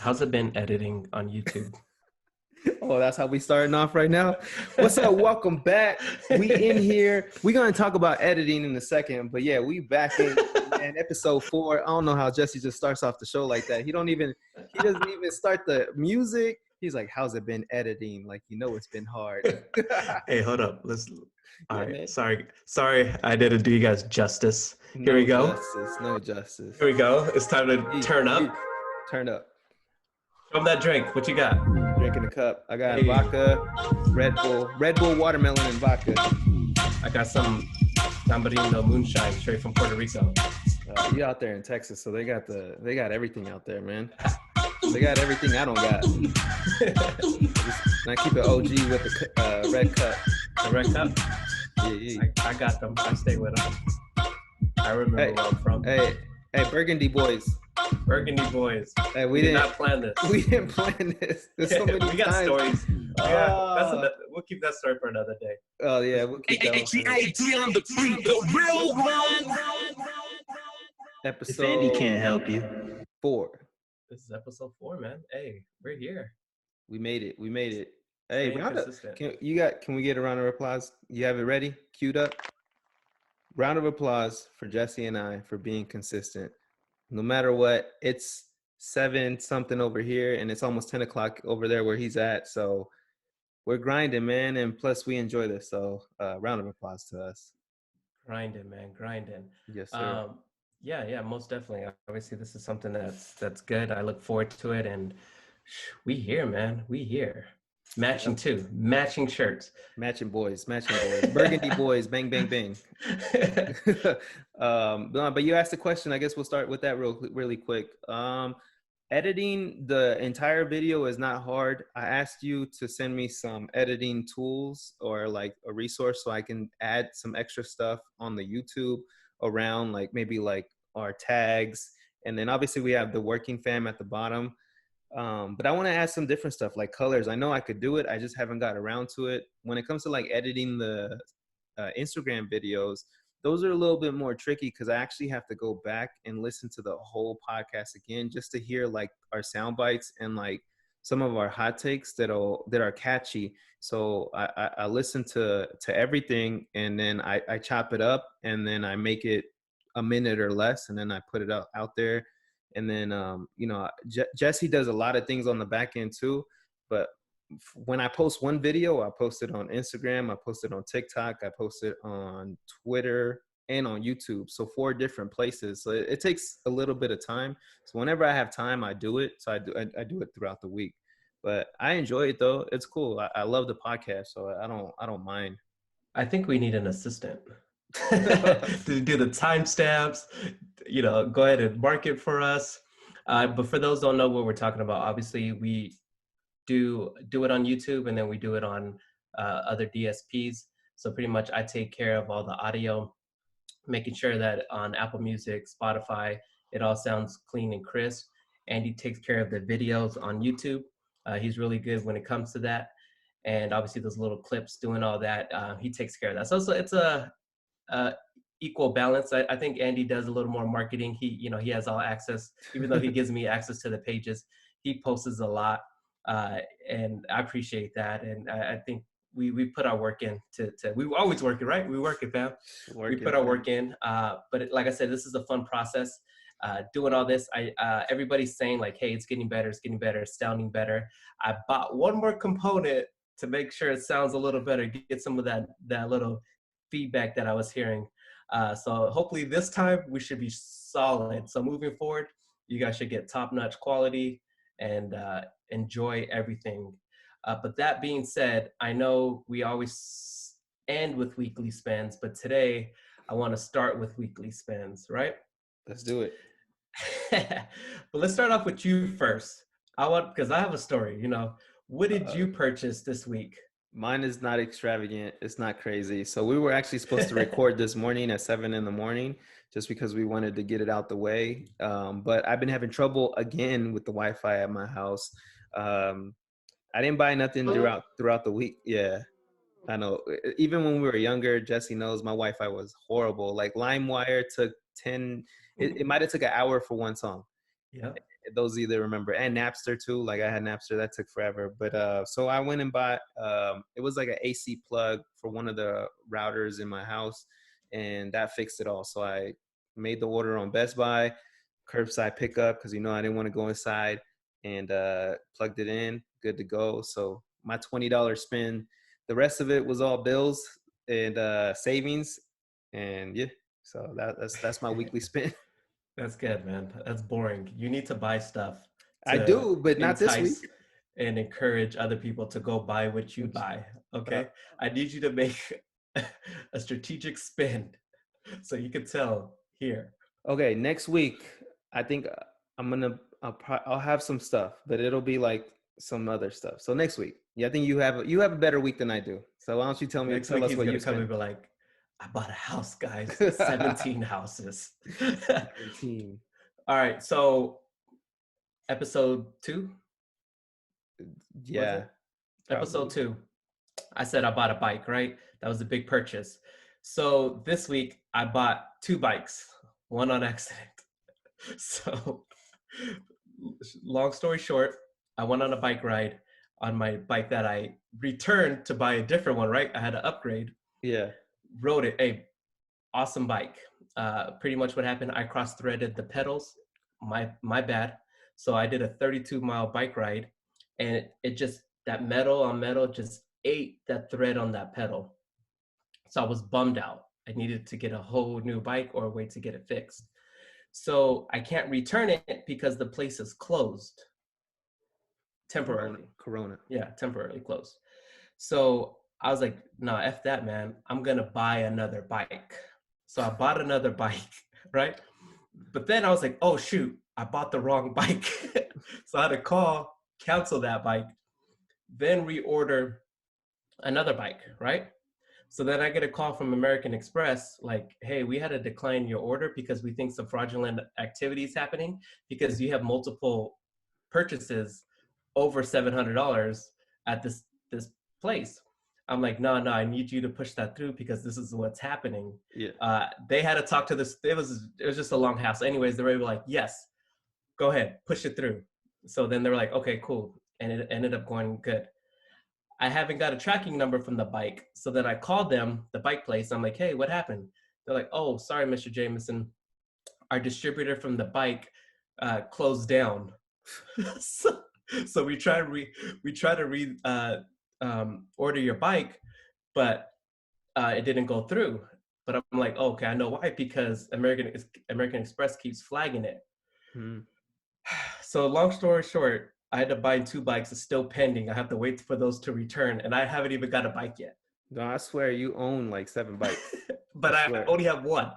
How's it been editing on YouTube? Oh, that's how we starting off right now. What's up? Welcome back. We in here. We're gonna talk about editing in a second, but yeah, we back in episode 4. I don't know how Jesse just starts off the show like that. He doesn't even start the music. He's like, "How's it been editing?" Like, it's been hard. Hey, hold up. All Yeah, right. man. Sorry, I didn't do you guys justice. Here we go. No justice. Here we go. It's time to turn up. Turn up. Show them that drink. What you got? Drinking a cup. I got vodka, Red Bull watermelon and vodka. I got some Tamborino moonshine straight from Puerto Rico. You out there in Texas, so they got everything out there, man. They got everything I don't got. I keep it OG with the red cup. The red cup? Yeah. I got them. I stay with them. I remember where I'm from. Hey, Burgundy boys. Burgundy boys. Hey, we did not plan this. We didn't plan this. There's so many we got times. Stories. We'll keep that story for another day. Oh yeah, we'll keep that one. The real one. Episode. If Andy can't help you. 4. This is episode 4, man. Hey, we're here. We made it. Hey, can we get a round of applause? You have it ready? Queued up? Round of applause for Jesse and I for being consistent. No matter what, it's 7 something over here and it's almost 10 o'clock over there where he's at. So we're grinding, man. And plus we enjoy this. So round of applause to us. Grinding, man. Grinding. Yes, sir. Yeah, most definitely. Obviously, this is something that's good. I look forward to it. And we here, man. We here. Matching too. Matching shirts. Matching boys. Burgundy boys. Bang, bang, bang. But you asked a question. I guess we'll start with that really quick. Editing the entire video is not hard. I asked you to send me some editing tools or like a resource so I can add some extra stuff on the YouTube around maybe our tags. And then obviously we have the Working Fam at the bottom. But I want to add some different stuff like colors. I know I could do it. I just haven't got around to it. When it comes to editing the Instagram videos, those are a little bit more tricky because I actually have to go back and listen to the whole podcast again just to hear our sound bites and some of our hot takes that are catchy. So I listen to everything and then I chop it up and then I make it a minute or less and then I put it out there. And then, Jesse does a lot of things on the back end too. But when I post one video, I post it on Instagram, I post it on TikTok, I post it on Twitter and on YouTube. So 4 different places. So it takes a little bit of time. So whenever I have time, I do it. So I do it throughout the week. But I enjoy it though. It's cool. I love the podcast, so I don't mind. I think we need an assistant to do the timestamps. Go ahead and mark it for us. But for those who don't know what we're talking about, obviously we do it on YouTube and then we do it on other DSPs. So pretty much I take care of all the audio, making sure that on Apple Music, Spotify, it all sounds clean and crisp. Andy takes care of the videos on YouTube. He's really good when it comes to that. And obviously those little clips, doing all that, he takes care of that. So it's a equal balance. I think Andy does a little more marketing. He has all access, even though he gives me access to the pages. He posts a lot, and I appreciate that. And I think we put our work in to we always working, right? We work it, fam. We put our work in. But like I said, this is a fun process. Doing all this, everybody's saying hey, it's getting better, it's sounding better. I bought one more component to make sure it sounds a little better, get some of that little feedback that I was hearing. So hopefully this time we should be solid. So moving forward, you guys should get top-notch quality and enjoy everything. But that being said, I know we always end with weekly spends, but today I want to start with weekly spends, right? Let's do it. But let's start off with you first. Because I have a story, What did you purchase this week? Mine is not extravagant. It's not crazy. So we were actually supposed to record this morning at 7 a.m. just because we wanted to get it out the way. But I've been having trouble again with the Wi-Fi at my house. I didn't buy nothing throughout the week. Yeah, I know. Even when we were younger, Jesse knows my Wi-Fi was horrible. LimeWire took 10. It might have took an hour for one song. Yeah. those either remember, and Napster too. Like I had Napster, that took forever. But so I went and bought it was like an AC plug for one of the routers in my house, and that fixed it all. So I made the order on Best Buy, curbside pickup, because I didn't want to go inside, and plugged it in, good to go. So my $20 spend, the rest of it was all bills and savings, and yeah. So that's my weekly spend. That's good, man. That's boring. You need to buy stuff I to do, but not this week. entice and encourage other people to go buy what you buy. Okay. I need you to make a strategic spend so you can tell here. Okay, next week I think I'll have some stuff, but it'll be like some other stuff. So next week, yeah, I think you have a better week than I do. So why don't you tell Next week us he's what gonna you come and spent? be like, I bought a house, guys. 17 houses. 17. All right. So episode 2, was Yeah, it? Episode 2. I said I bought a bike, right? That was a big purchase. So this week I bought 2 bikes, one on accident. So long story short, I went on a bike ride on my bike that I returned to buy a different one, right? I had to upgrade. Yeah. Rode it. Hey, awesome bike. Pretty much what happened, I cross-threaded the pedals. My bad. So I did a 32-mile bike ride, and it just, that metal on metal just ate that thread on that pedal. So I was bummed out. I needed to get a whole new bike or a way to get it fixed. So I can't return it because the place is closed temporarily. Corona. Yeah, temporarily closed. So I was like, no, F that, man. I'm going to buy another bike. So I bought another bike, right? But then I was like, oh, shoot, I bought the wrong bike. So I had to call, cancel that bike, then reorder another bike, right? So then I get a call from American Express, like, hey, we had to decline your order because we think some fraudulent activity is happening because you have multiple purchases over $700 at this place. I'm like, no, I need you to push that through because this is what's happening. Yeah. They had to talk to this. It was just a long hassle. Anyways, they were like, yes, go ahead, push it through. So then they were like, okay, cool. And it ended up going good. I haven't got a tracking number from the bike. So then I called them, the bike place. I'm like, hey, what happened? They're like, oh, sorry, Mr. Jameson. Our distributor from the bike closed down. so we try to order your bike, but it didn't go through. But I'm like, oh, okay, I know why, because American Express keeps flagging it. So long story short, I had to buy 2 bikes. It's still pending. I have to wait for those to return, and I haven't even got a bike yet. No, I swear you own like 7 bikes. But I only have 1.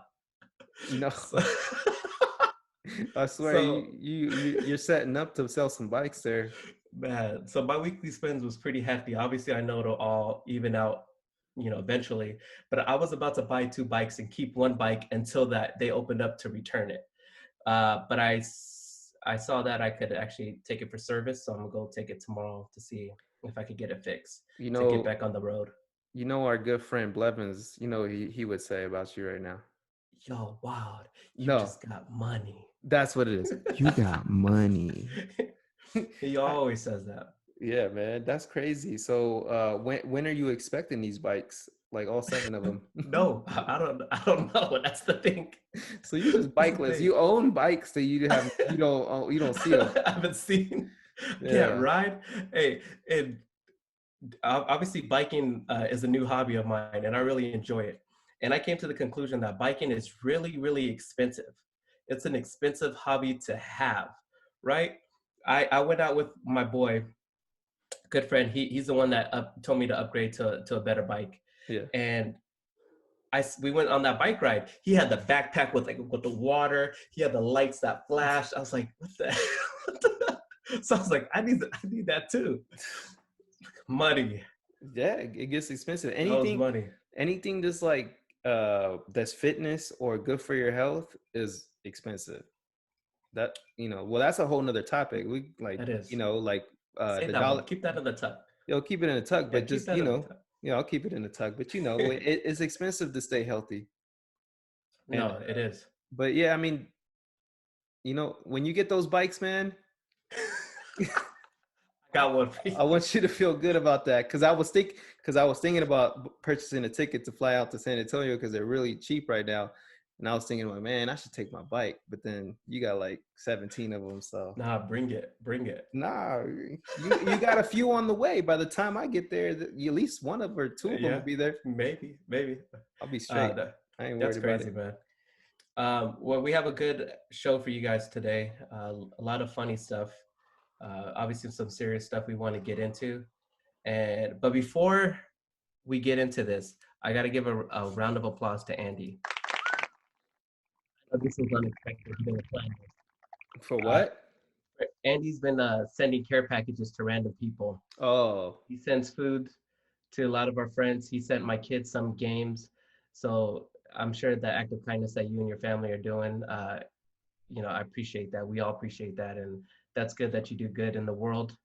No. So, I swear you're setting up to sell some bikes there. Man, so my weekly spends was pretty hefty. Obviously, I know it'll all even out, eventually. But I was about to buy 2 bikes and keep 1 bike until that they opened up to return it. But I saw that I could actually take it for service, so I'm gonna go take it tomorrow to see if I could get it fixed to get back on the road. Our good friend Blevins, he would say about you right now. Yo, wow, you just got money. That's what it is. You got money. He always says that. Yeah, man, that's crazy. So when are you expecting these bikes? Like all 7 of them? No, I don't know. That's the thing. So you're just bikeless. You own bikes that you don't see them. I haven't seen. Can't ride. Hey, and obviously biking is a new hobby of mine, and I really enjoy it. And I came to the conclusion that biking is really, really expensive. It's an expensive hobby to have, right? I went out with my boy, good friend. He's the one that told me to upgrade to a better bike. Yeah. And we went on that bike ride. He had the backpack with the water. He had the lights that flashed. I was like, what the hell? So I was like, I need that too. Money. Yeah, it gets expensive. Anything that's like that's fitness or good for your health is expensive. That well, that's a whole nother topic. We like that is. Like the dollar. Keep that in the tuck. Keep it in the tuck, but just I'll keep it in the tuck. But it's expensive to stay healthy. No, it is. But yeah, I mean, You know, when you get those bikes, man, Got one for you. I want you to feel good about that. Because I was thinking about purchasing a ticket to fly out to San Antonio because they're really cheap right now. And I was thinking, like, man, I should take my bike. But then you got like 17 of them, so Nah, bring it. Bring it. nah, you got a few on the way. By the time I get there, at least one of or two of them will Yeah, be there. maybe. I'll be straight. That, I ain't that's worried about crazy, it. man. Well, we have a good show for you guys today. A lot of funny stuff. Obviously, some serious stuff we want to get into. But before we get into this, I got to give a round of applause to Andy. This was unexpected. He didn't plan this. For what? Andy's been sending care packages to random people. Oh, He sends food to a lot of our friends. He sent my kids some games. So I'm sure the act of kindness that you and your family are doing, I appreciate that. We all appreciate that. And that's good that you do good in the world,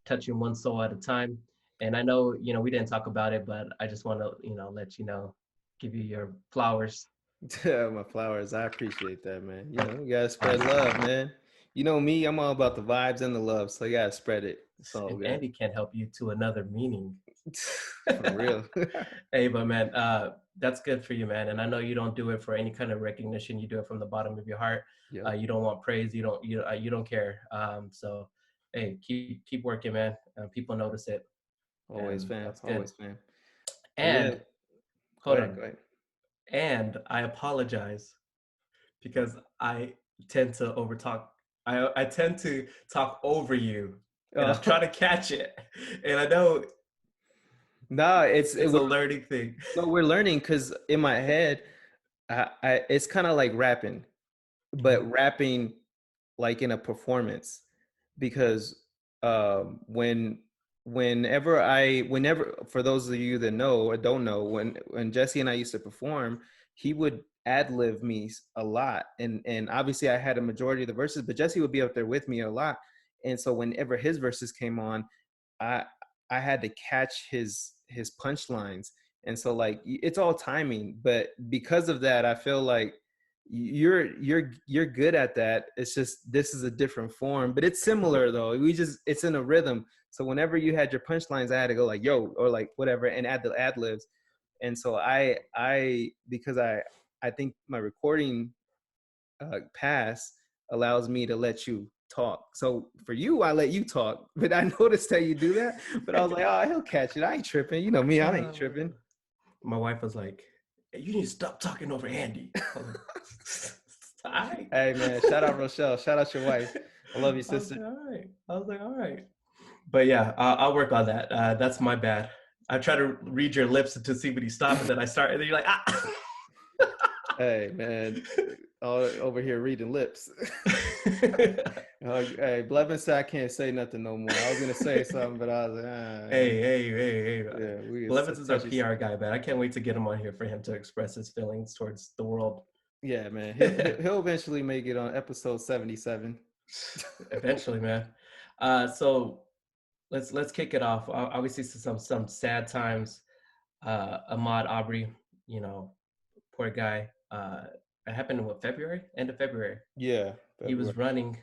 touching one soul at a time. And I know, we didn't talk about it, but I just want to, let you know, give you your flowers. my flowers. I appreciate that, man. You know, you gotta spread love, man. You know me, I'm all about the vibes and the love, so you gotta spread it. It's all And good. Andy can help you to another meaning. For real. Hey, but man, that's good for you, man. And I know you don't do it for any kind of recognition. You do it from the bottom of your heart. Yep. You don't want praise. You don't care. So, hey, keep working, man. People notice it. Always, And fam. that's good. Always, fam. But yeah, And go hold ahead, on. go ahead. And I apologize because I tend to overtalk. I tend to talk over you, and I'm trying to catch it. And I know No, it's a learning thing. no, we're learning because in my head, it's kind of like rapping, but rapping like in a performance. Because whenever for those of you that know or don't know, when Jesse and I used to perform, he would ad lib me a lot, and obviously I had a majority of the verses, but Jesse would be up there with me a lot, and so whenever his verses came on, I I had to catch his punchlines, and so like it's all timing, but because of that, I feel like you're good at that. It's just this is a different form, but it's similar though. It's in a rhythm. So whenever you had your punchlines, I had to go like yo or like whatever and add the ad libs. And so because I think my recording pass allows me to let you talk. So for you, I let you talk, but I noticed that you do that. But I was like, oh, he'll catch it. I ain't tripping. You know me, I ain't tripping. My wife was like, hey, you need to stop talking over Andy. Right. Hey man, shout out Rochelle. Shout out your wife. I love you, sister. I was like, all right. But yeah, I'll work on that. That's my bad. I try to read your lips to see when you stop, and then I start, and then you're like, ah. Hey man, all over here reading lips. Hey, Blevin said I can't say nothing no more. I was gonna say something, but I was like, hey. Yeah, Blevins is our PR guy, man. I can't wait to get him on here for him to express his feelings towards the world. Yeah, man. He'll eventually make it on episode 77. Eventually, man. So let's kick it off. Obviously, some sad times. Ahmaud Arbery, poor guy. It happened in February? End of February. Yeah. He was running,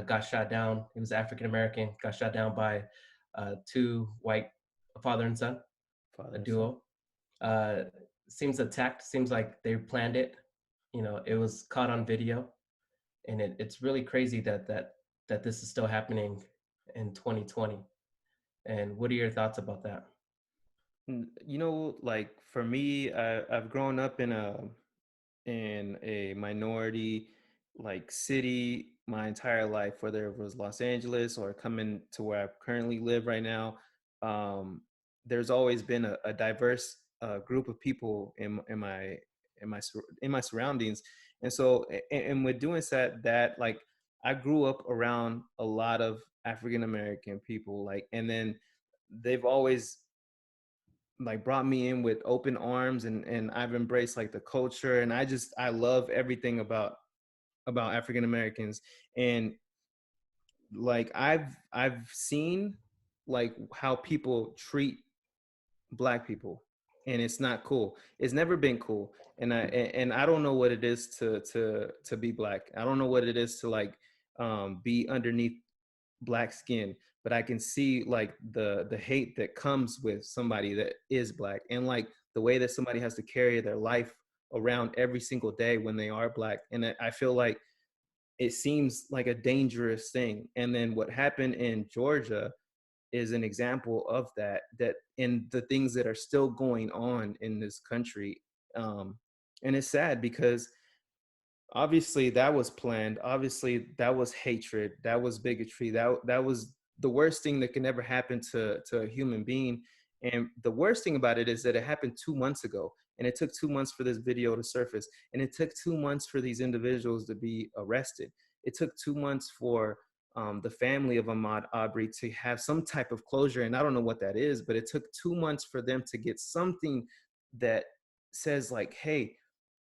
got shot down. He was African American, got shot down by two white father and son, a duo. Seems attacked. Seems like they planned it. It was caught on video, and it's really crazy that this is still happening in 2020. And what are your thoughts about that? Like for me, I've grown up in a minority like city my entire life, whether it was Los Angeles or coming to where I currently live right now. There's always been a diverse group of people in my surroundings, and so and with doing that like I grew up around a lot of African American people, like, and then they've always like brought me in with open arms, and I've embraced like the culture, and I love everything about African Americans. And like I've seen like how people treat Black people, and it's not cool. It's never been cool. And I don't know what it is to be black. I don't know what it is to like be underneath black skin, but I can see like the hate that comes with somebody that is black, and like the way that somebody has to carry their life around every single day when they are black. And I feel like it seems like a dangerous thing. And then what happened in Georgia is an example of that in the things that are still going on in this country. And it's sad because obviously that was planned. Obviously that was hatred. That was bigotry. That was the worst thing that can ever happen to a human being. And the worst thing about it is that it happened 2 months ago, and it took 2 months for this video to surface, and it took 2 months for these individuals to be arrested. It took 2 months for the family of Ahmaud Arbery to have some type of closure, and I don't know what that is, but it took 2 months for them to get something that says like, hey,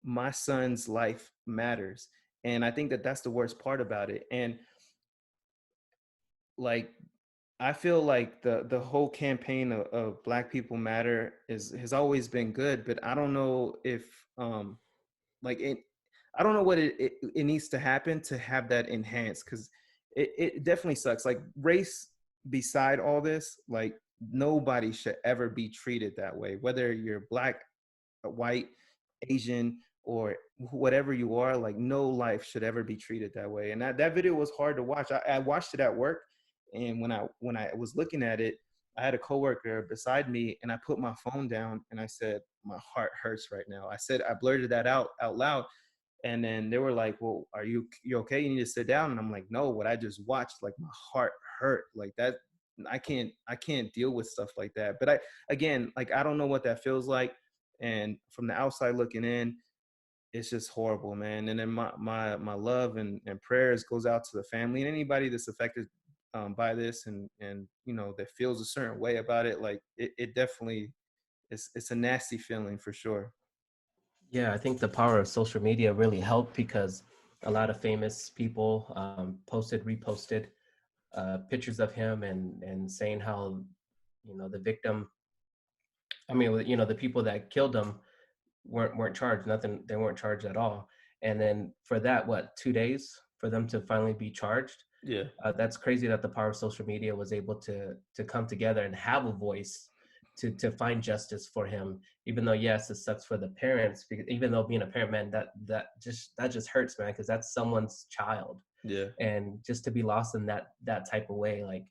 my son's life matters. And I think that that's the worst part about it. And like, I feel like the whole campaign of Black People Matter has always been good, but I don't know if like it, I don't know what it needs to happen to have that enhanced, because it definitely sucks. Like race beside all this, like nobody should ever be treated that way, whether you're black, white, Asian, or whatever you are. Like no life should ever be treated that way. And that video was hard to watch. I watched it at work, and when I was looking at it, I had a coworker beside me, and I put my phone down and I said, my heart hurts right now. I blurted that out loud. And then they were like, well, you okay? You need to sit down. And I'm like, no, what I just watched, like my heart hurt like that. I can't deal with stuff like that. But again, like, I don't know what that feels like. And from the outside looking in, it's just horrible, man. And then my love and prayers goes out to the family and anybody that's affected by this, and that feels a certain way about it. Like it definitely, it's a nasty feeling for sure. Yeah, I think the power of social media really helped because a lot of famous people reposted pictures of him and saying how, the victim, I mean, the people that killed him weren't charged, nothing, they weren't charged at all. And then for that, 2 days for them to finally be charged. Yeah. That's crazy that the power of social media was able to come together and have a voice to find justice for him. Even though, yes, it sucks for the parents, because even though being a parent, man, that just hurts, man, because that's someone's child. Yeah. And just to be lost in that type of way, like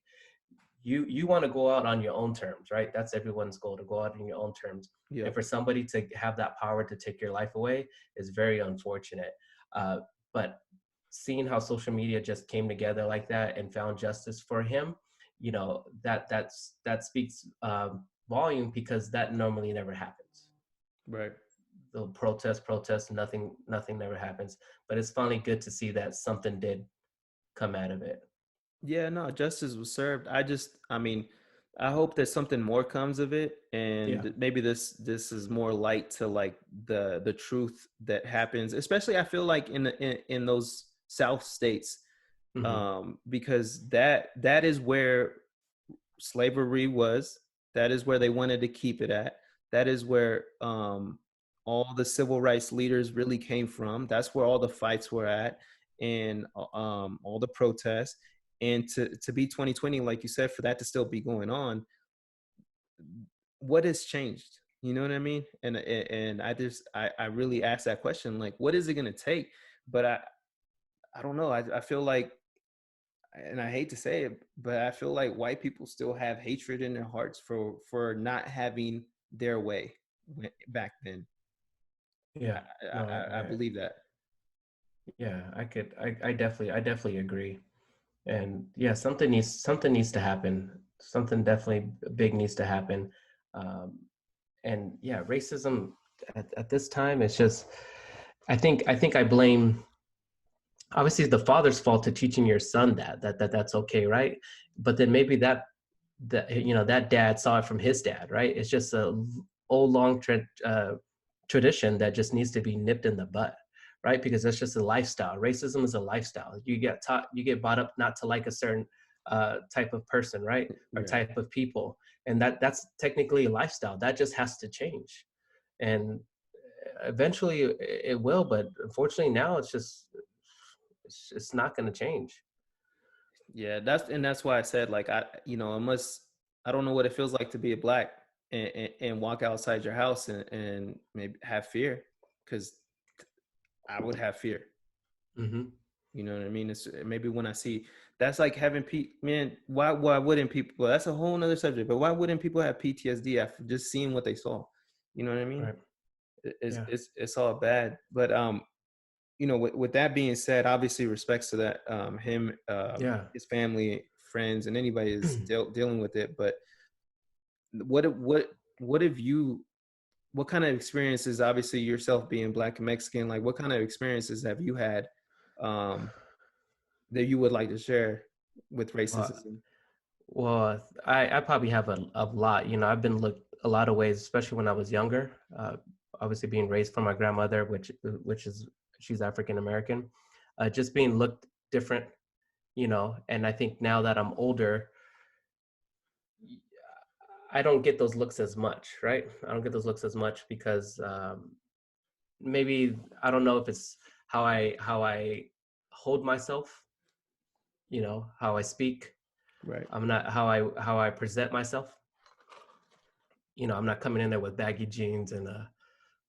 you want to go out on your own terms, right? That's everyone's goal, to go out on your own terms. Yeah. And for somebody to have that power to take your life away is very unfortunate. But seeing how social media just came together like that and found justice for him, that speaks volume, because that normally never happens. Right. The protest, nothing never happens. But it's finally good to see that something did come out of it. Yeah, no, justice was served. I mean, I hope that something more comes of it, and maybe this is more light to like the truth that happens, especially I feel like in those South states, because that is where slavery was. That is where they wanted to keep it at. That is where all the civil rights leaders really came from. That's where all the fights were at, and all the protests. And to be 2020, like you said, for that to still be going on, what has changed? You know what I mean? And I really ask that question, like, what is it going to take? But I don't know. I feel like, and I hate to say it, but I feel like white people still have hatred in their hearts for not having their way back then. Yeah, I believe that. Yeah, I definitely agree. And yeah, something needs to happen. Something definitely big needs to happen. And yeah, racism at this time, it's just, I think I blame, obviously it's the father's fault to teaching your son that's okay, right? But then maybe that that dad saw it from his dad, right? It's just a old long tradition that just needs to be nipped in the bud, right? Because that's just a lifestyle. Racism is a lifestyle. You get brought up not to like a certain type of person, right? Or Yeah. type of people. And that's technically a lifestyle that just has to change. And eventually it will, but unfortunately now it's not going to change. Yeah, that's why I said like I don't know what it feels like to be a black and walk outside your house and maybe have fear, because I would have fear. Hmm. You know what I mean? It's maybe when I see that's like having man, why wouldn't people? Well, that's a whole nother subject. But why wouldn't people have PTSD after just seeing what they saw? You know what I mean? Right. Yeah. It's all bad. But with that being said, obviously respects to that, him, Yeah. his family, friends, and anybody is dealing with it. But what have you? What kind of experiences? Obviously, yourself being black and Mexican, like what kind of experiences have you had um, that you would like to share with Well, racism? I probably have a lot. I've been looked a lot of ways, especially when I was younger. Obviously, being raised from my grandmother, which is she's African American, just being looked different. And I think now that I'm older, I don't get those looks as much, right? I don't get those looks as much because maybe I don't know if it's how I hold myself, how I speak. Right. I'm not how I present myself. I'm not coming in there with baggy jeans and a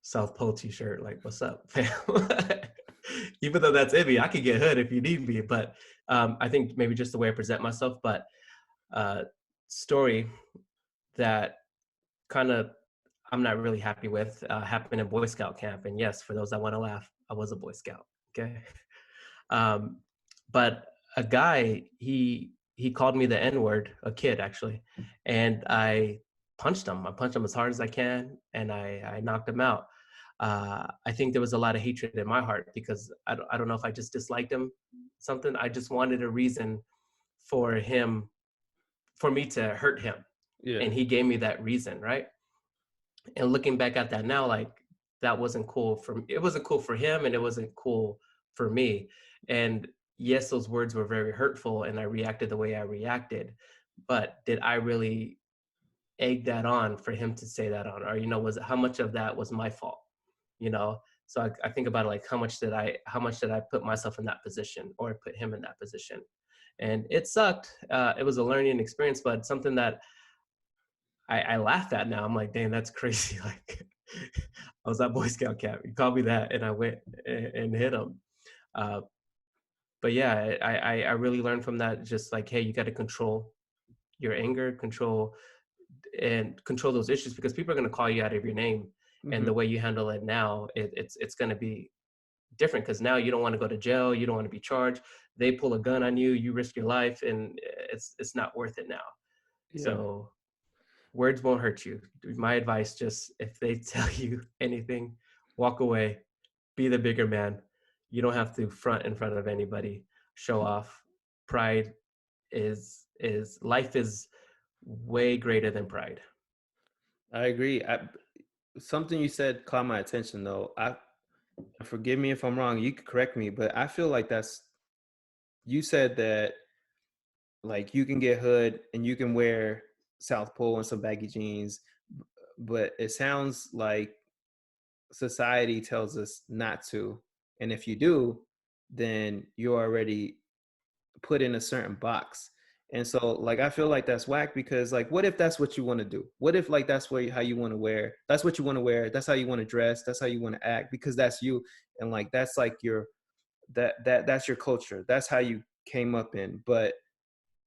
South Pole t-shirt. Like, what's up, fam? Even though that's in me, I could get hood if you need me. But I think maybe just the way I present myself. But story that kind of I'm not really happy with happened in Boy Scout camp. And yes, for those that want to laugh, I was a Boy Scout. Okay. Um, but a guy, he called me the N-word, a kid actually, and I punched him. I punched him as hard as I can, and I knocked him out. I think there was a lot of hatred in my heart because I don't know if I just disliked him, something. I just wanted a reason for me to hurt him, Yeah. and he gave me that reason, right? And looking back at that now, like that wasn't cool it wasn't cool for him, and it wasn't cool for me. And yes, those words were very hurtful, and I reacted the way I reacted. But did I really egg that on for him to say that on, or how much of that was my fault? You know, so I think about it like how much did I put myself in that position or put him in that position? And it sucked. It was a learning experience, but something that I laugh at now. I'm like, damn, that's crazy. Like, I was at Boy Scout camp. He called me that, and I went and hit him. Uh, but yeah, I really learned from that. Just like, hey, you got to control your anger, control those issues, because people are going to call you out of your name, and Mm-hmm. the way you handle it now, it's going to be different, because now you don't want to go to jail, you don't want to be charged. They pull a gun on you, you risk your life, and it's not worth it now. Yeah. So words won't hurt you. My advice, just if they tell you anything, walk away, be the bigger man. You don't have to front in front of anybody, show off. Pride is life is way greater than pride. I agree. Something you said caught my attention though. Forgive me if I'm wrong. You could correct me, but I feel like you said that like you can get hood and you can wear South Pole and some baggy jeans, but it sounds like society tells us not to. And if you do, then you're already put in a certain box. And so like I feel like that's whack, because like what if that's what you want to do? What if like that's how you want to wear? That's what you want to wear. That's how you want to dress. That's how you want to act, because that's you. And like that's like that's your culture. That's how you came up in. But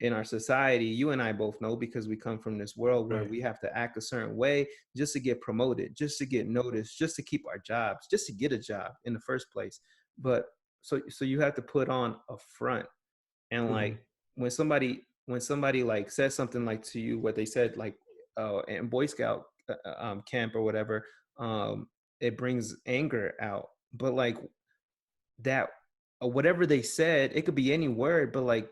in our society, you and I both know, because we come from this world where Right. we have to act a certain way just to get promoted, just to get noticed, just to keep our jobs, just to get a job in the first place. But so you have to put on a front. And Mm-hmm. like when somebody like says something like to you, what they said like in Boy Scout camp or whatever, it brings anger out. But like that, whatever they said, it could be any word, but like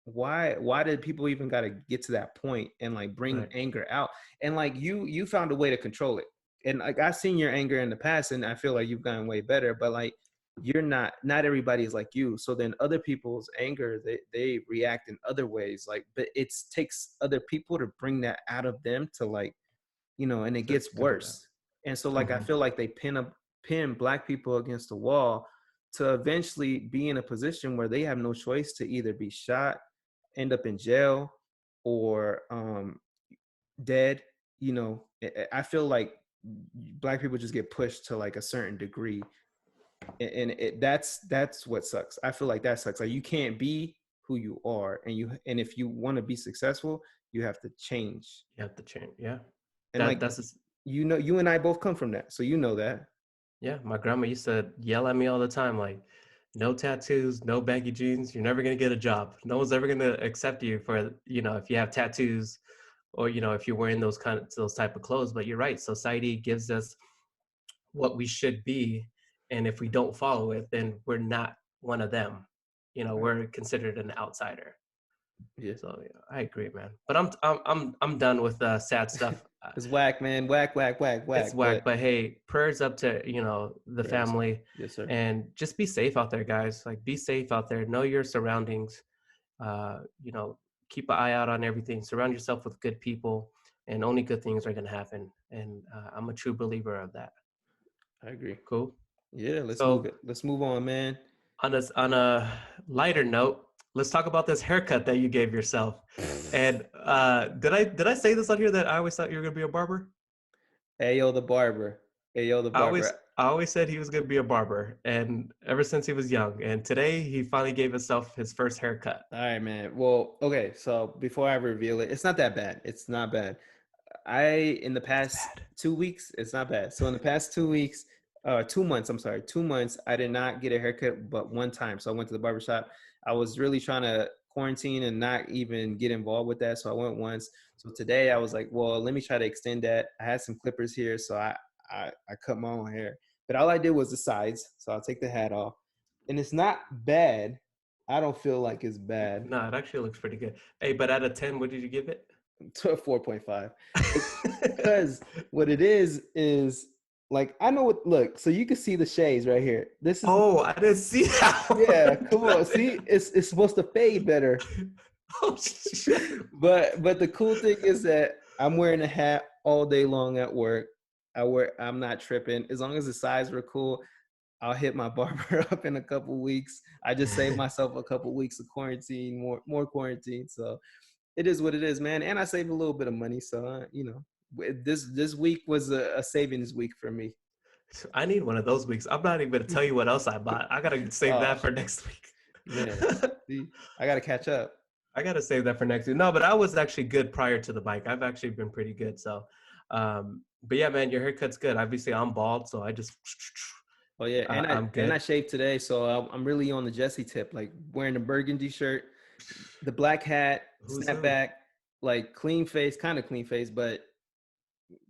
why did people even got to get to that point and like bring Right. anger out? And like you found a way to control it. And like I've seen your anger in the past, and I feel like you've gotten way better. But like not everybody is like you. So then other people's anger, they react in other ways. Like, but it takes other people to bring that out of them to like, and it gets To do that. worse. And so like, I Mhm. feel like they pin Black people against the wall to eventually be in a position where they have no choice to either be shot, end up in jail, or dead. I feel like Black people just get pushed to like a certain degree, and that's what sucks. I feel like that sucks. Like, you can't be who you are, and if you want to be successful, you have to change. You have to change. Yeah. And like, That's just, you and I both come from that, so you know that. yeah. My grandma used to yell at me all the time, like, no tattoos, no baggy jeans. You're never gonna get a job. No one's ever gonna accept you for, if you have tattoos, or if you're wearing those type of clothes. But you're right. Society gives us what we should be, and if we don't follow it, then we're not one of them. We're considered an outsider. Yeah, So yeah, I agree, man. But I'm done with sad stuff. it's whack, man. Whack, whack, whack, It's whack. whack, but hey, prayers up to the Prayers. family, Yes, sir. and just be safe out there, guys. Like, be safe out there. Know your surroundings. Uh, you know, keep an eye out on everything. Surround yourself with good people, and only good things are gonna happen. And I'm a true believer of that. I agree. Cool. Yeah, So let's move on, man. on a lighter note, let's talk about this haircut that you gave yourself. And did I say this on here that I always thought you were gonna be a barber? Ayo the barber. Ayo the I barber. always I always said he was gonna be a barber, and ever since he was young. And today he finally gave himself his first haircut. All right, man. Well, okay. So before I reveal it, it's not that bad. It's not bad. In the It's past bad. 2 weeks, it's not bad. So in the past 2 weeks, 2 months, I'm sorry, 2 months, I did not get a haircut but one time. So I went to the barbershop. I was really trying to quarantine and not even get involved with that. So I went once. So today I was like, well, let me try to extend that. I had some clippers here, so I cut my own hair. But all I did was the sides. So I'll take the hat off. And it's not bad. I don't feel like it's bad. No, it actually looks pretty good. Hey, but out of 10, what did you give it? To a 4.5. Because what it is like, I know what, look, so you can see the shades right here. This is Oh, I didn't see that one. yeah, come on. See, it's supposed to fade better. Oh, shit. But the cool thing is that I'm wearing a hat all day long at work. I'm not tripping. As long as the sides were cool, I'll hit my barber up in a couple weeks. I just saved myself a couple weeks of quarantine, more quarantine. So it is what it is, man. And I saved a little bit of money. So this week was a savings week for me. I need one of those weeks. I'm not even gonna tell you what else I bought. I gotta save that for next week. Man, see, I gotta catch up. I gotta save that for next week. No, but I was actually good prior to the bike. I've actually been pretty good. So, but yeah, man, your haircut's good. Obviously, I'm bald, so I just. Oh yeah, I'm good. and I shaved today, so I'm really on the Jesse tip, like wearing the burgundy shirt, the black hat, Who's snapback, like clean face, kind of clean face, but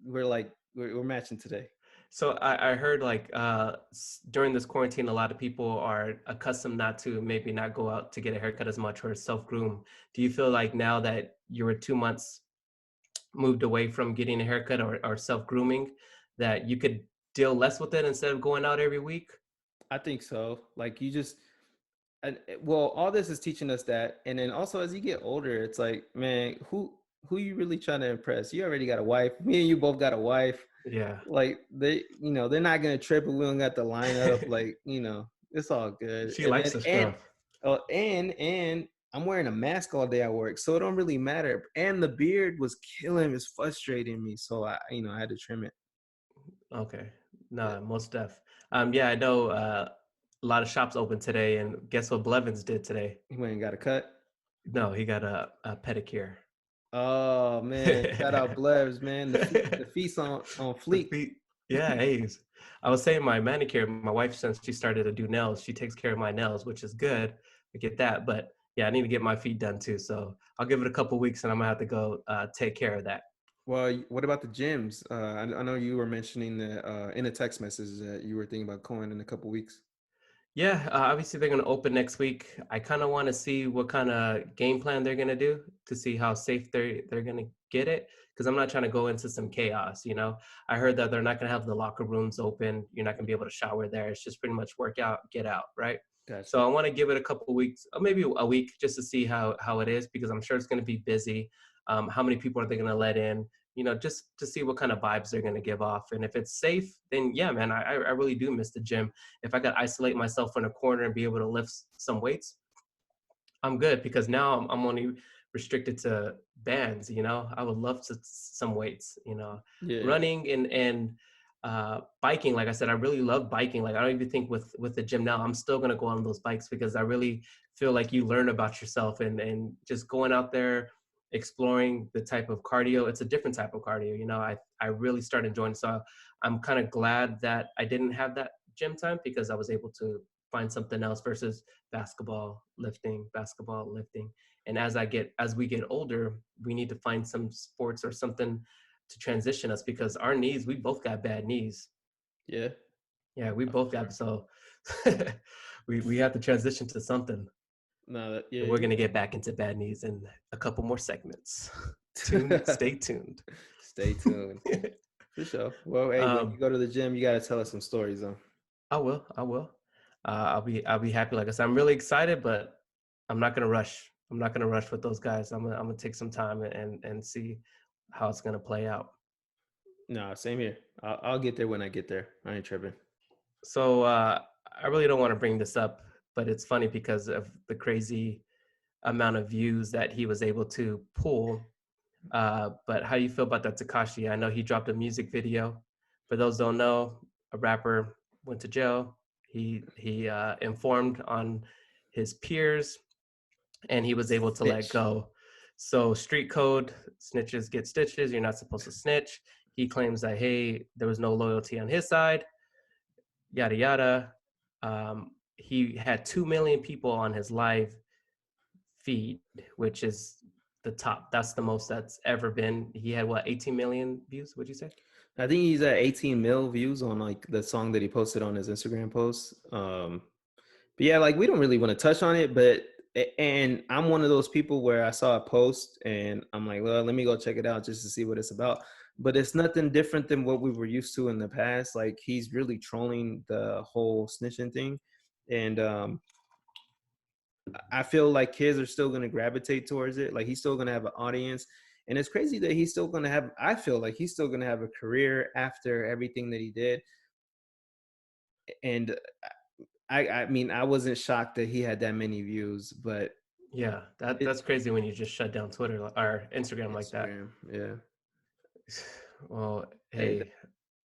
we're matching today. So I heard like during this quarantine, a lot of people are accustomed not to maybe not go out to get a haircut as much or self-groom. Do you feel like now that you were 2 months moved away from getting a haircut or self-grooming, that you could deal less with it instead of going out every week? I think so. Like, you just, well, all this is teaching us that, and then also as you get older, it's like, man, who you really trying to impress? You already got a wife. Me and you both got a wife. Yeah. Like, they're not gonna trip if we don't got the lineup. Like, it's all good. She likes the and stuff. and I'm wearing a mask all day at work, so it don't really matter. And the beard was killing, it's frustrating me, so I had to trim it. Okay. No, Yeah. most def. Yeah, I know a lot of shops open today, and guess what Blevins did today? He went and got a cut. No, he got a pedicure. Oh man, shout out Blevs, man. The feast on The fleek. feet. Yeah, hey. I was saying my manicure, my wife, since she started to do nails, she takes care of my nails, which is good. I get that. But yeah, I need to get my feet done too. So I'll give it a couple weeks and I'm gonna have to go take care of that. Well, what about the gyms? I know you were mentioning that in a text message that you were thinking about going in a couple weeks. Yeah, obviously they're going to open next week. I kind of want to see what kind of game plan they're going to do to see how safe they're going to get it, because I'm not trying to go into some chaos, you know. I heard that they're not going to have the locker rooms open. You're not going to be able to shower there. It's just pretty much work out, get out, right? So Gotcha. I want to give it a couple weeks, or maybe a week, just to see how it is, because I'm sure it's going to be busy. How many people are they going to let in? You know, just to see what kind of vibes they're going to give off. And if it's safe, then yeah, man, I really do miss the gym. If I could isolate myself in a corner and be able to lift some weights, I'm good, because now I'm only restricted to bands. You know, I would love to some weights. You know, Yeah. running and biking. Like I said, I really love biking. Like I don't even think with the gym now, I'm still gonna go on those bikes, because I really feel like you learn about yourself, and just going out there exploring the type of cardio. It's a different type of cardio. You know, I really started enjoying. So I'm kind of glad that I didn't have that gym time, because I was able to find something else versus basketball lifting. And as we get older, we need to find some sports or something to transition us, because our knees, we both got bad knees. Yeah. Yeah, we Oh, both sure. got, so we have to transition to something. No, And yeah. we're gonna get back into bad knees in a couple more segments. Stay tuned. Stay tuned. For sure. Well, hey, when you um, go to the gym, you gotta tell us some stories, though. I will. I'll be happy. Like I said, I'm really excited, but I'm not gonna rush. I'm not gonna rush with those guys. I'm gonna take some time and see how it's gonna play out. No, same here. I'll get there when I get there. I ain't tripping. So I really don't want to bring this up, but it's funny because of the crazy amount of views that he was able to pull. But how do you feel about that, Takashi? I know he dropped a music video. For those who don't know, a rapper went to jail. He informed on his peers, and he was able to let Snitch. go. So street code, snitches get stitches. You're not supposed to snitch. He claims that, hey, there was no loyalty on his side, yada yada. He had 2 million people on his live feed, which is the top. That's the most that's ever been. He had what, 18 million views? What'd you say? I think he's at 18 mil views on like the song that he posted on his Instagram post. But yeah, like we don't really want to touch on it, but and I'm one of those people where I saw a post and I'm like, well, let me go check it out just to see what it's about. But it's nothing different than what we were used to in the past. Like he's really trolling the whole snitching thing, and I feel like kids are still going to gravitate towards it. Like he's still going to have an audience. And it's crazy that he's still going to have, I feel like he's still going to have a career after everything that he did. And I mean, I wasn't shocked that he had that many views, but Yeah, it, that's crazy when you just shut down Twitter or Instagram like that. Instagram, yeah. Well, Hey,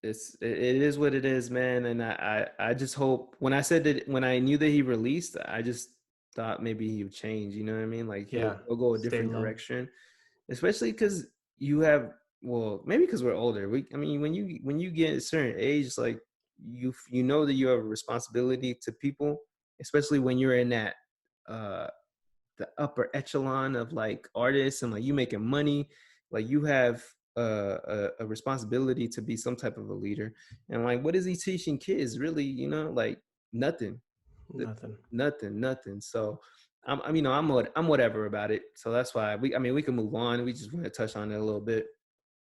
hey, it is what it is, man. And I just hope when I said that when I knew that he released, I just thought maybe he would change. You know what I mean? Like yeah, he'll go a stay different low. direction, especially because you have well maybe because we're older. I mean when you get a certain age, it's like you know that you have a responsibility to people, especially when you're in that uh the upper echelon of like artists and like you making money, like you have a responsibility to be some type of a leader. And like, what is he teaching kids? Really, you know, like nothing, Nothing. nothing. So you know, I'm whatever about it. So that's why I mean, we can move on. We just want to touch on it a little bit.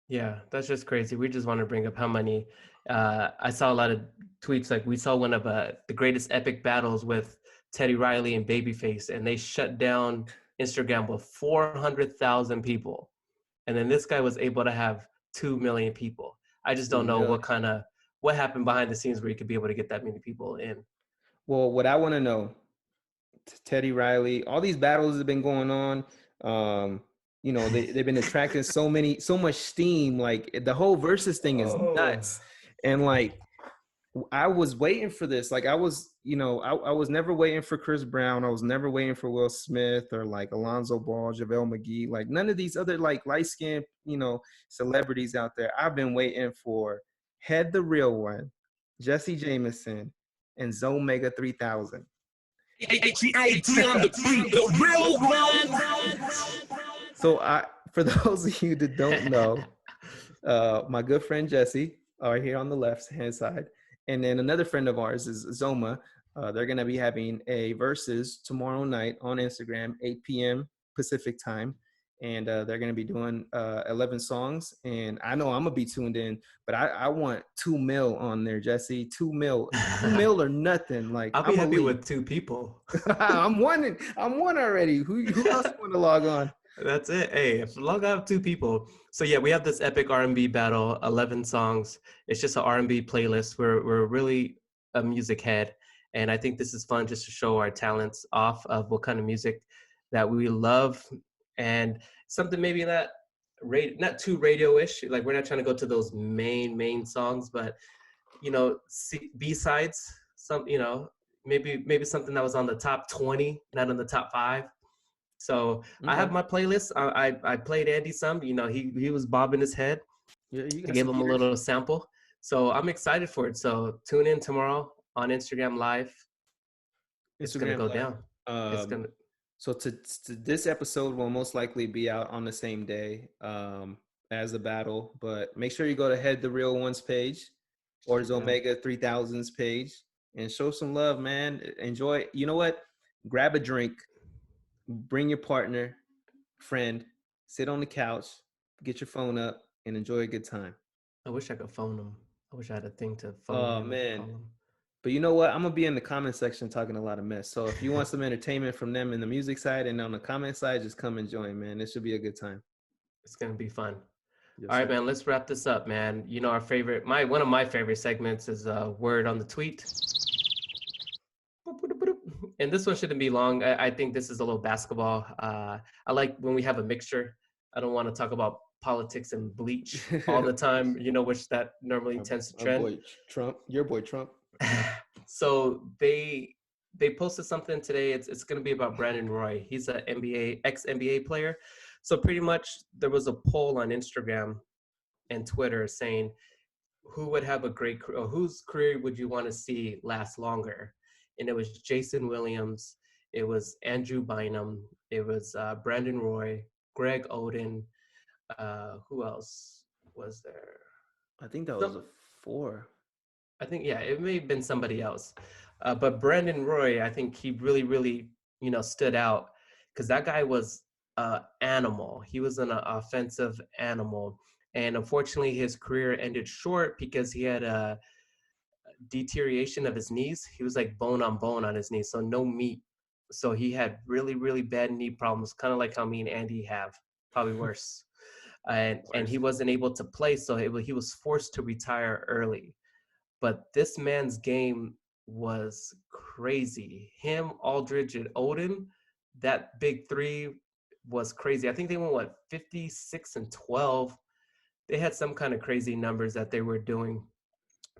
Yeah, that's just crazy. We just want to bring up how many. I saw a lot of tweets. Like we saw one of the greatest epic battles with Teddy Riley and Babyface, and they shut down Instagram with 400,000 people, and then this guy was able to have 2 million people. I just don't know 2 million. what happened behind the scenes where you could be able to get that many people in. Well, what I want to know, Teddy Riley, all these battles have been going on. Um, you know, they've been attracting so much steam. Like the whole versus thing is Oh, nuts. And like I was waiting for this. Like I was, you know, I was never waiting for Chris Brown. I was never waiting for Will Smith or like Alonzo Ball, JaVale McGee, like none of these other like light skinned, you know, celebrities out there. I've been waiting for Head the Real One, Jesse Jameson, and Zomega 3000. H-E-A-T on the beat, the real one. So for those of you that don't know, my good friend Jesse, are here on the left hand side, and then another friend of ours is Zoma. They're gonna be having a versus tomorrow night on Instagram, 8 p.m. Pacific time, and they're gonna be doing 11 songs. And I know I'm gonna be tuned in, but I want 2 mil on there, Jesse. 2 mil, 2 mil or nothing. Like I'll be I'm a happy lead. with 2 people. I'm one. I'm one already. Who else want to log on? That's it. Hey, as long as I have 2 people. So yeah, we have this epic R&B battle, 11 songs. It's just an R&B playlist. We're really a music head, and I think this is fun just to show our talents off of what kind of music that we love, and something maybe not too radio-ish. Like we're not trying to go to those main songs, but B-sides, some maybe something that was on the top 20, not on the top 5. So I have my playlist. I played Andy some. He was bobbing his head. Yeah, you I got gave some him a heaters. little sample. So I'm excited for it. So tune in tomorrow on Instagram Live. It's gonna Instagram go Live. down. It's gonna. So to this episode will most likely be out on the same day as the battle, but make sure you go to Head the Real Ones page or his Omega 3000's page and show some love, man. Enjoy. You know what? Grab a drink, bring your partner, friend, sit on the couch, get your phone up, and enjoy a good time. I wish I could phone him. I wish I had a thing to phone Oh him. man. Call him. But you know what? I'm gonna be in the comment section talking a lot of mess. So if you want some entertainment from them in the music side and on the comment side, just come and join, man. This should be a good time. It's gonna be fun. Yes, All right, sir. man. Let's wrap this up, man. One of my favorite segments is word on the tweet. And this one shouldn't be long. I think this is a little basketball. I like when we have a mixture. I don't want to talk about politics and bleach all the time, which that normally tends to trend. Our boy Trump, your boy Trump. So they posted something today. It's going to be about Brandon Roy. He's an ex-NBA player. So pretty much there was a poll on Instagram and Twitter saying who would have a great career, or whose career would you want to see last longer? And it was Jason Williams, it was Andrew Bynum, it was Brandon Roy, Greg Oden. Who else was there? I think that was a 4. I think, yeah, it may have been somebody else. But Brandon Roy, I think he really, really, stood out because that guy was an animal. He was an offensive animal. And unfortunately, his career ended short because he had a deterioration of his knees. He was like bone on bone on his knees, so no meat. So he had really, really bad knee problems, kind of like how me and Andy have, probably worse. And he wasn't able to play, so he was forced to retire early. But this man's game was crazy. Him, Aldridge, and Oden, that big three was crazy. I think they went, 56 and 12. They had some kind of crazy numbers that they were doing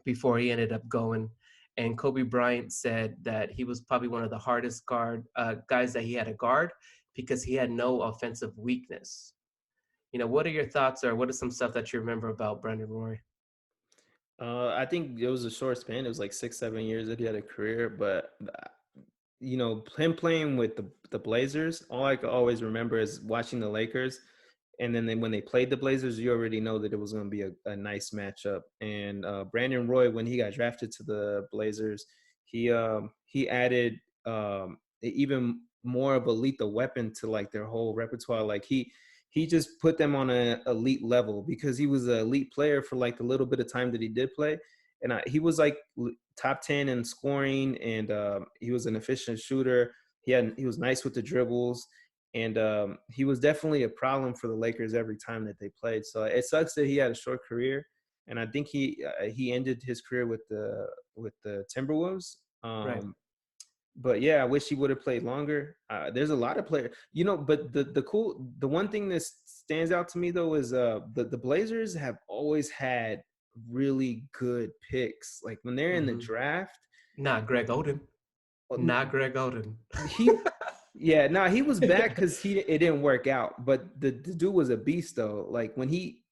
before he ended up going. And Kobe Bryant said that he was probably one of the hardest guys that he had to guard because he had no offensive weakness. What are your thoughts, or what is some stuff that you remember about Brandon Roy? I think it was a short span. It was like 6-7 years that he had a career, but him playing with the Blazers, all I could always remember is watching the Lakers. And then when they played the Blazers, you already know that it was going to be a nice matchup. And Brandon Roy, when he got drafted to the Blazers, he added even more of a lethal weapon to like their whole repertoire. Like he just put them on an elite level because he was an elite player for like the little bit of time that he did play. And he was like top 10 in scoring, and he was an efficient shooter. He was nice with the dribbles. And he was definitely a problem for the Lakers every time that they played. So it sucks that he had a short career, and I think he ended his career with the Timberwolves. Right. But yeah, I wish he would have played longer. There's a lot of players, but the one thing that stands out to me though is the Blazers have always had really good picks. Like when they're in the draft. Not Greg Oden. Not Greg Oden. He was back because it didn't work out. But the dude was a beast though. Like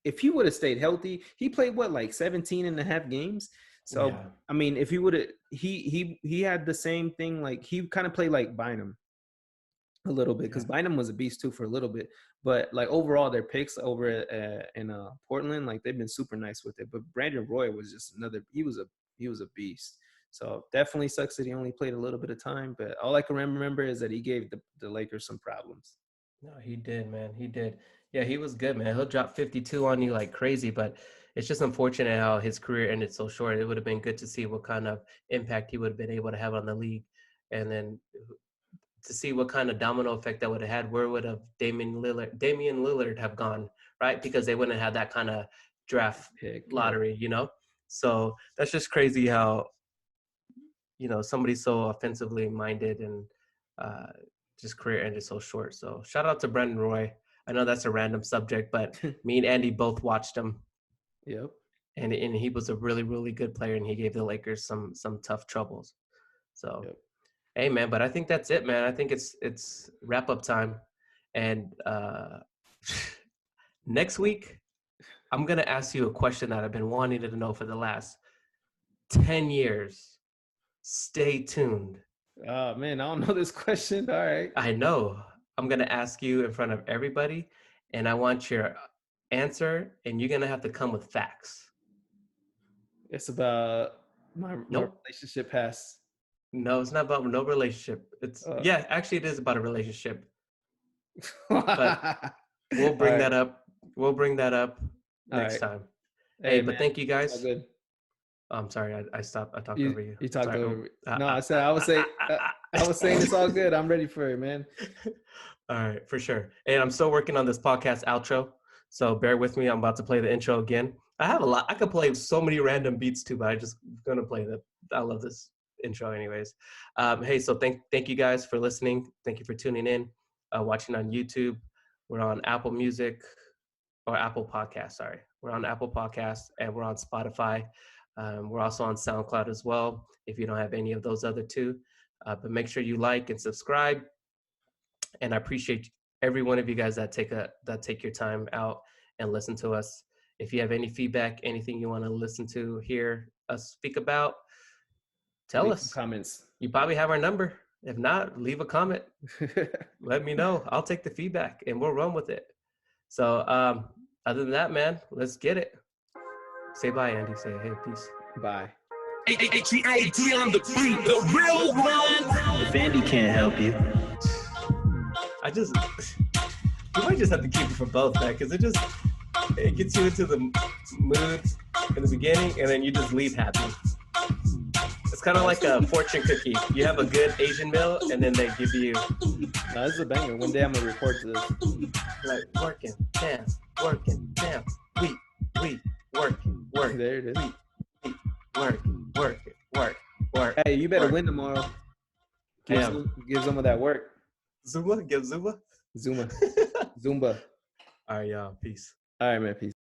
if he would have stayed healthy, he played like 17 and a half games. So yeah. I mean, if he would have, he had the same thing. Like he kind of played like Bynum a little bit because Bynum was a beast too for a little bit. But like overall, their picks over in Portland, like they've been super nice with it. But Brandon Roy was just another. He was a beast. So definitely sucks that he only played a little bit of time. But all I can remember is that he gave the Lakers some problems. No, he did, man. He did. Yeah, he was good, man. He'll drop 52 on you like crazy, but it's just unfortunate how his career ended so short. It would have been good to see what kind of impact he would have been able to have on the league, and then to see what kind of domino effect that would have had. Where would have Damian Lillard have gone, right? Because they wouldn't have had that kind of draft Pick, lottery, you know? So that's just crazy how, you know, somebody so offensively minded and just career ended so short. So shout out to Brendan Roy. I know that's a random subject, but me and Andy both watched him. Yep. And he was a really, really good player, and he gave the Lakers some tough troubles. So, Yep. Hey, man, but I think that's it, man. I think it's wrap up time. And next week, I'm going to ask you a question that I've been wanting to know for the last 10 years. Stay tuned. Oh, man, I don't know this question. All right. I know. I'm going to ask you in front of everybody, and I want your answer, and you're going to have to come with facts. It's about my relationship past. No, it's not about no relationship. It's yeah, actually it is about a relationship. But we'll bring that up. We'll bring that up next time. Hey, but thank you guys. Good. I'm sorry, I stopped. I talked over you. You talked over me. No, I said I was saying it's all good. I'm ready for it, man. All right, for sure. And I'm still working on this podcast outro, so bear with me. I'm about to play the intro again. I have a lot. I could play so many random beats too, but I just gonna play that. I love this intro anyways. Hey, so thank you guys for listening. Thank you for tuning in, watching on YouTube. We're on Apple Music or Apple Podcast. Sorry, we're on Apple Podcast and we're on Spotify. We're also on SoundCloud as well, if you don't have any of those other two. But make sure you like and subscribe. And I appreciate every one of you guys that take your time out and listen to us. If you have any feedback, anything you want to listen to, hear us speak about, tell us. Comments. You probably have our number. If not, leave a comment. Let me know. I'll take the feedback and we'll run with it. So other than that, man, let's get it. Say bye, Andy. Say hey, peace. Bye. H-E-A-D on the beat, the real one. If Andy can't help you. You might just have to keep it for both, man, because it gets you into the mood in the beginning and then you just leave happy. It's kind of like a fortune cookie. You have a good Asian meal and then they give you. No, this is a banger. One day I'm gonna report to this. Like working, damn, we work. There it is. Work. Hey, you better win tomorrow. Give some of that work. Zumba. Zumba. All All right, y'all. Peace. right, man. Peace.